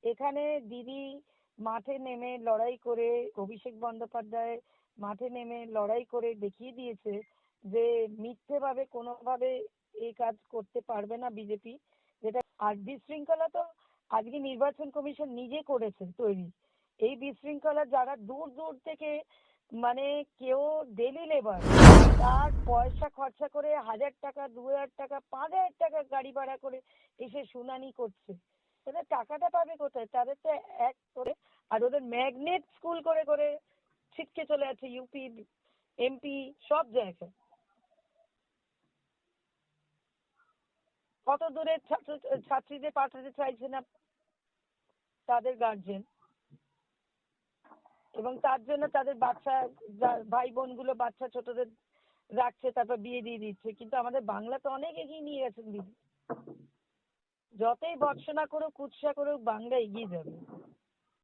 এখানে দিদি মাঠে নেমে লড়াই করে, অভিষেক বন্দ্যোপাধ্যায় মাঠে নেমে লড়াই করে দেখিয়ে দিয়েছে যে মিথ্যেভাবে কোনোভাবে এই কাজ করতে পারবে না বিজেপি। যেটা আর বিশৃঙ্খলা তো আজকে নির্বাচন কমিশন নিজে করেছে তৈরি। এই বিশৃঙ্খলা যারা দূর দূর থেকে, মানে কেউ ডেলি লেবার, তার পয়সা খরচা করে 1,000 টাকা, 2,000 টাকা, 5,000 টাকা গাড়ি ভাড়া করে এসে শুনানি করছে। তাদের টাকাটা পাবে কোথায়? তাদের তো এক করে, আর ওদের ম্যাগনেট স্কুল করে করে ছিটকে চলে আছে ইউপি, এমপি, সব জায়গায়। কত দূরে ছাত্র ছাত্রীদের পাঠাতে চাইছে না তাদের গার্জেন, এবং তার জন্য তাদের বাচ্চা, ভাই বোনগুলো বাচ্চা ছোটদের রাখছে, তারপর বিয়ে দিয়ে দিচ্ছে। কিন্তু আমাদের বাংলা তো অনেক এগিয়ে নিয়ে গেছেন দিদি। যতই ভর্ৎসনা করুক, কুৎসা করুক, বাংলা এগিয়ে যাবে।